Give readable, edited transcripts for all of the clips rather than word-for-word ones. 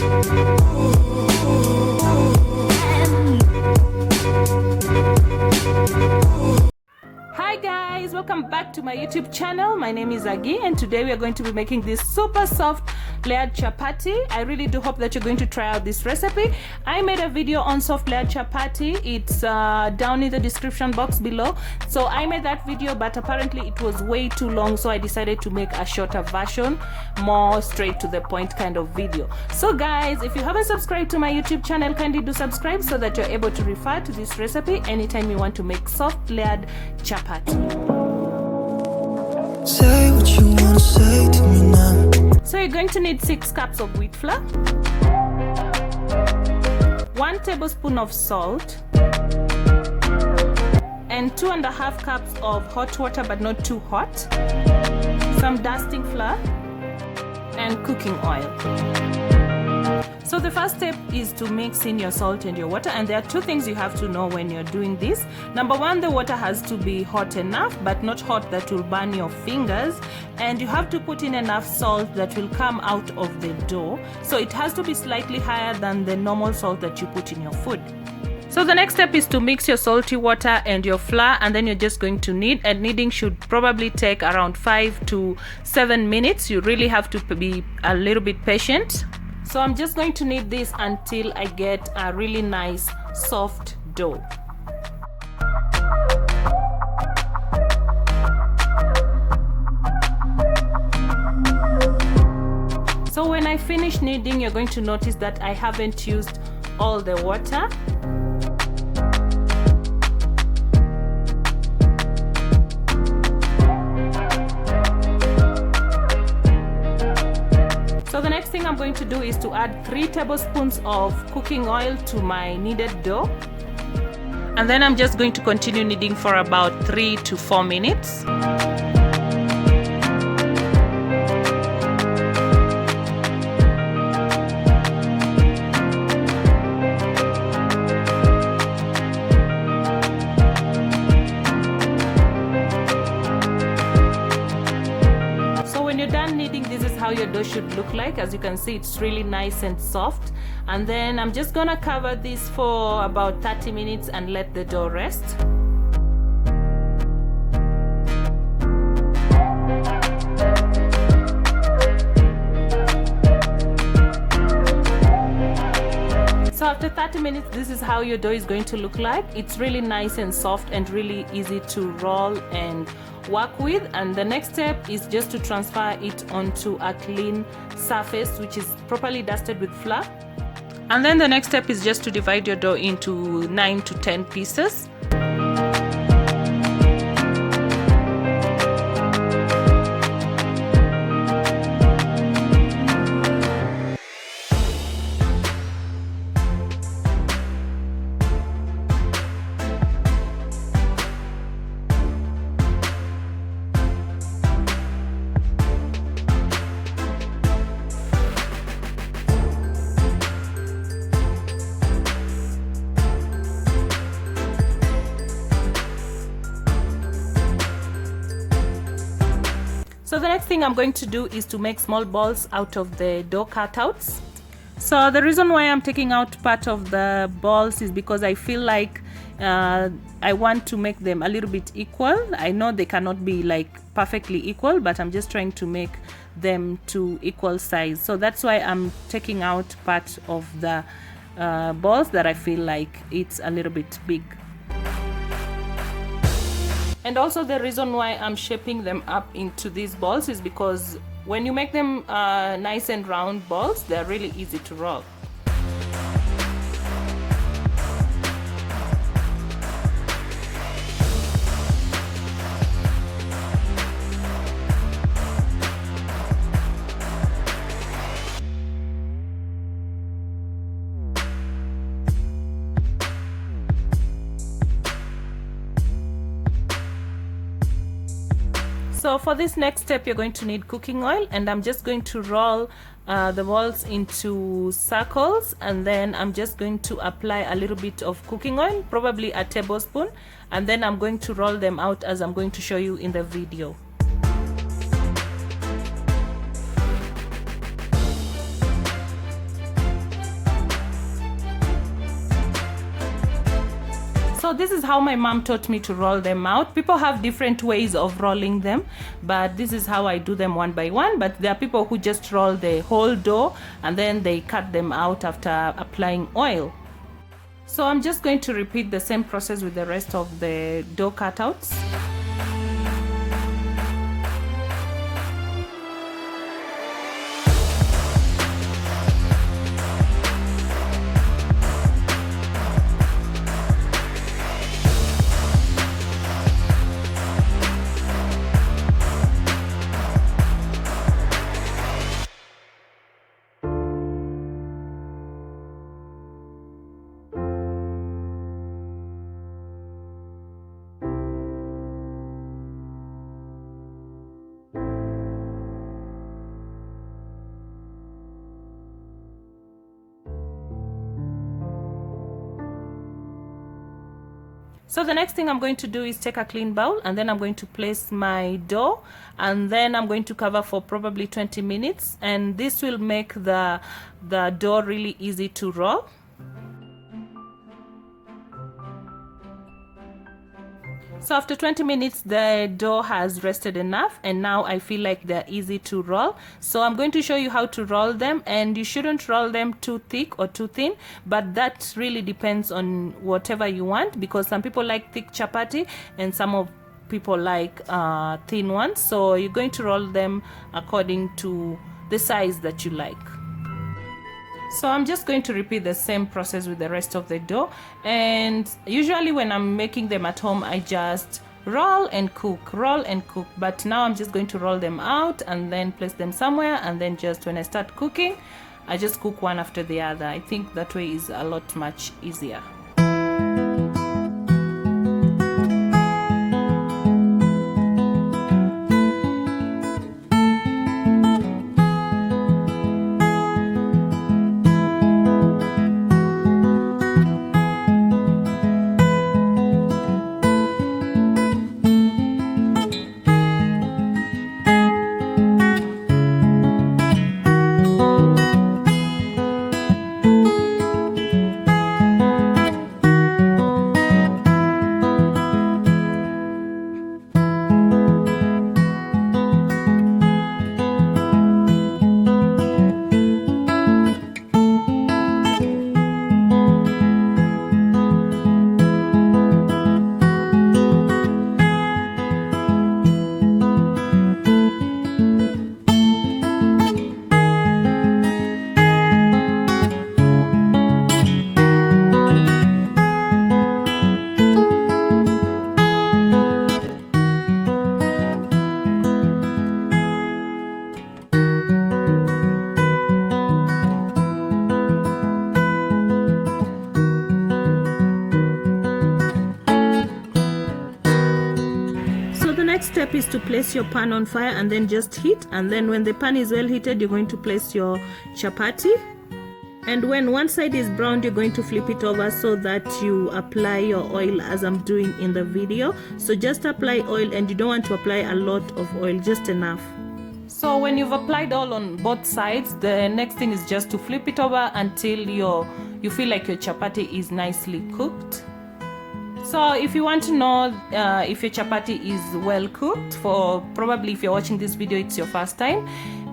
Hi guys, welcome back to my YouTube channel. My name is Aggy and today we are going to be making this super soft layered chapati. I really do hope that you're going to try out this recipe. I made a video on soft layered chapati. It's down in the description box below. So I made that video, but apparently it was way too long, so I decided to make a shorter version, more straight to the point kind of video. So guys, if you haven't subscribed to my YouTube channel, kindly do subscribe so that you're able to refer to this recipe anytime you want to make soft layered chapati. Say what you wanna say to me now. So you're going to need 6 cups of wheat flour, 1 tablespoon of salt, and 2.5 cups of hot water, but not too hot, some dusting flour, and cooking oil. So the first step is to mix in your salt and your water, and there are 2 things you have to know when you're doing this. Number 1, the water has to be hot enough, but not hot that will burn your fingers, and you have to put in enough salt that will come out of the dough. So it has to be slightly higher than the normal salt that you put in your food. So the next step is to mix your salty water and your flour, and then you're just going to knead, and kneading should probably take around 5 to 7 minutes. You really have to be a little bit patient. So I'm just going to knead this until I get a really nice soft dough. So when I finish kneading, you're going to notice that I haven't used all the water. So the next thing I'm going to do is to add 3 tablespoons of cooking oil to my kneaded dough. And then I'm just going to continue kneading for about 3 to 4 minutes. This is how your dough should look like. As you can see, it's really nice and soft. And then I'm just gonna cover this for about 30 minutes and let the dough rest. So after 30 minutes, this is how your dough is going to look like. It's really nice and soft and really easy to roll and work with. And the next step is just to transfer it onto a clean surface which is properly dusted with flour. And then the next step is just to divide your dough into 9 to 10 pieces. So the next thing I'm going to do is to make small balls out of the dough cutouts. So the reason why I'm taking out part of the balls is because I feel like I want to make them a little bit equal. I know they cannot be like perfectly equal, but I'm just trying to make them to equal size. So that's why I'm taking out part of the balls that I feel like it's a little bit big. And also the reason why I'm shaping them up into these balls is because when you make them nice and round balls, they're really easy to roll. So for this next step, you're going to need cooking oil, and I'm just going to roll the balls into circles, and then I'm just going to apply a little bit of cooking oil, probably a tablespoon, and then I'm going to roll them out as I'm going to show you in the video. So this is how my mom taught me to roll them out. People have different ways of rolling them, but this is how I do them one by one. But there are people who just roll the whole dough and then they cut them out after applying oil. So I'm just going to repeat the same process with the rest of the dough cutouts. So the next thing I'm going to do is take a clean bowl, and then I'm going to place my dough, and then I'm going to cover for probably 20 minutes, and this will make the dough really easy to roll. So after 20 minutes the dough has rested enough, and now I feel like they're easy to roll. So I'm going to show you how to roll them, and you shouldn't roll them too thick or too thin, but that really depends on whatever you want, because some people like thick chapati and some of people like thin ones. So you're going to roll them according to the size that you like. So I'm just going to repeat the same process with the rest of the dough, and usually when I'm making them at home I just roll and cook, but now I'm just going to roll them out and then place them somewhere, and then just when I start cooking I just cook one after the other. I think that way is a lot much easier. Step is to place your pan on fire and then just heat, and then when the pan is well heated you're going to place your chapati, and when one side is browned you're going to flip it over so that you apply your oil as I'm doing in the video. So just apply oil, and you don't want to apply a lot of oil, just enough. So when you've applied oil on both sides, the next thing is just to flip it over until you feel like your chapati is nicely cooked. So if you want to know if your chapati is well cooked, for probably if you're watching this video it's your first time,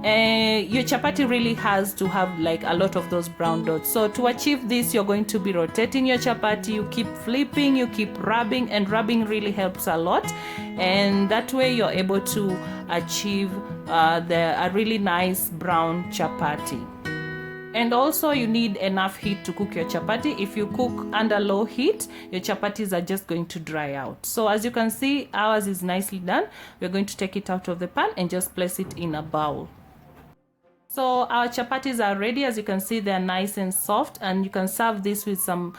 your chapati really has to have like a lot of those brown dots. So to achieve this you're going to be rotating your chapati, you keep flipping, you keep rubbing, and rubbing really helps a lot, and that way you're able to achieve a really nice brown chapati. And also you need enough heat to cook your chapati. If you cook under low heat, your chapatis are just going to dry out. So as you can see, ours is nicely done. We're going to take it out of the pan and just place it in a bowl. So our chapatis are ready. As you can see, they're nice and soft, and you can serve this with some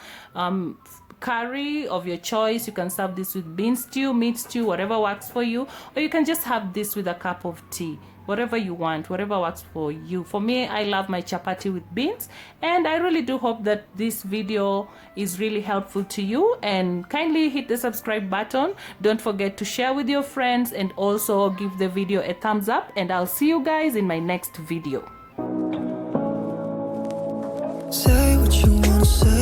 curry of your choice. You can serve this with bean stew, meat stew, whatever works for you, or you can just have this with a cup of tea. Whatever you want, whatever works for you. For me, I love my chapati with beans, and I really do hope that this video is really helpful to you, and kindly hit the subscribe button. Don't forget to share with your friends, and also give the video a thumbs up, and I'll see you guys in my next video. Say what you wanna say.